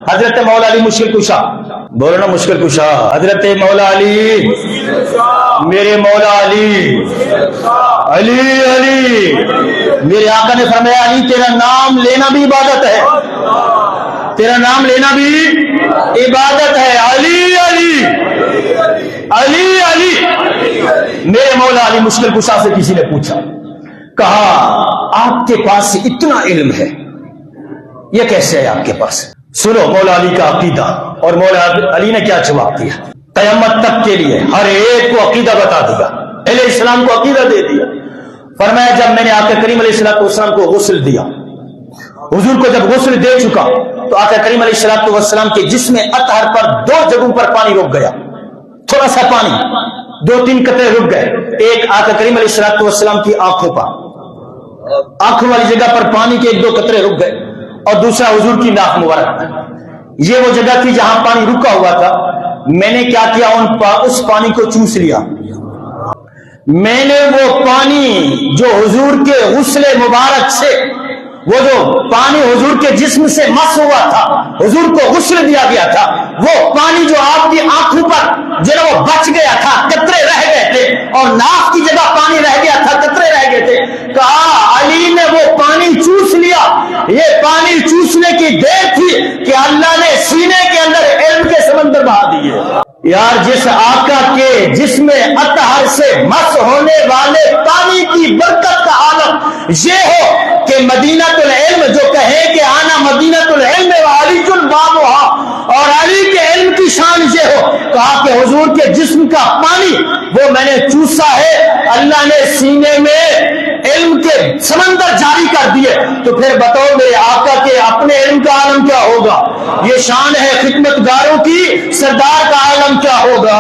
حضرت مولا علی مشکل کشا، بولو نا مشکل کشا، حضرت مولا علی، میرے مولا علی، علی علی، میرے آقا نے فرمایا علی تیرا نام لینا بھی عبادت ہے، تیرا نام لینا بھی عبادت ہے، علی علی علی علی۔ میرے مولا علی مشکل کشا سے کسی نے پوچھا، کہا آپ کے پاس اتنا علم ہے، یہ کیسے ہے آپ کے پاس؟ سنو مولا علی کا عقیدہ، اور مولا علی نے کیا جواب دیا؟ قیامت تک کے لیے ہر ایک کو عقیدہ بتا دیا، اہل اسلام کو عقیدہ دے دیا۔ فرمایا جب میں نے آقا کریم علیہ السلام کو غسل دیا، حضور کو جب غسل دے چکا تو آقا کریم علیہ السلام کے جسم اطہر پر دو جگہوں پر پانی رک گیا، تھوڑا سا پانی، دو تین قطرے رک گئے۔ ایک آقا کریم علیہ السلام کی آنکھوں پر، آنکھوں والی جگہ پر پانی کے ایک دو قطرے رک گئے، اور دوسرا حضور کی ناک مبارک۔ یہ وہ جگہ تھی جہاں پانی رکا ہوا تھا۔ میں نے کیا کیا؟ اس پانی کو چوس لیا۔ میں نے وہ پانی جو حضور کے غسل مبارک سے، وہ جو پانی حضور کے جسم سے مس ہوا تھا، حضور کو غسل دیا گیا تھا، وہ پانی جو آپ کی آنکھوں پر جو ہے وہ بچ گیا تھا، قطرے رہ گئے تھے، اور ناک کی جگہ پانی رہ گیا تھا، قطرے رہ گئے تھے۔ کہا علی نے وہ پانی چوس لیا۔ یہ پانی چوسنے کی دیر تھی کہ اللہ نے سینے کے اندر علم کے سمندر بہا دیے۔ یار جس آقا کے جسم اطہر سے مس ہونے والے پانی کی برکت کا عالم یہ ہو کہ مدینہ العلم جو کہے کہ آنا مدینہ العلم وعلی البابها، اور علی کے علم کی شان یہ ہو، کہا کہ حضور کے جسم کا پانی وہ میں نے چوسا ہے، اللہ نے سینے میں علم کے سمندر جاری کر دیے۔ تو پھر بتاؤ میرے آقا کے اپنے علم کا عالم کیا ہوگا؟ یہ شان ہے خدمت گاروں کی، سردار کا عالم کیا ہوگا؟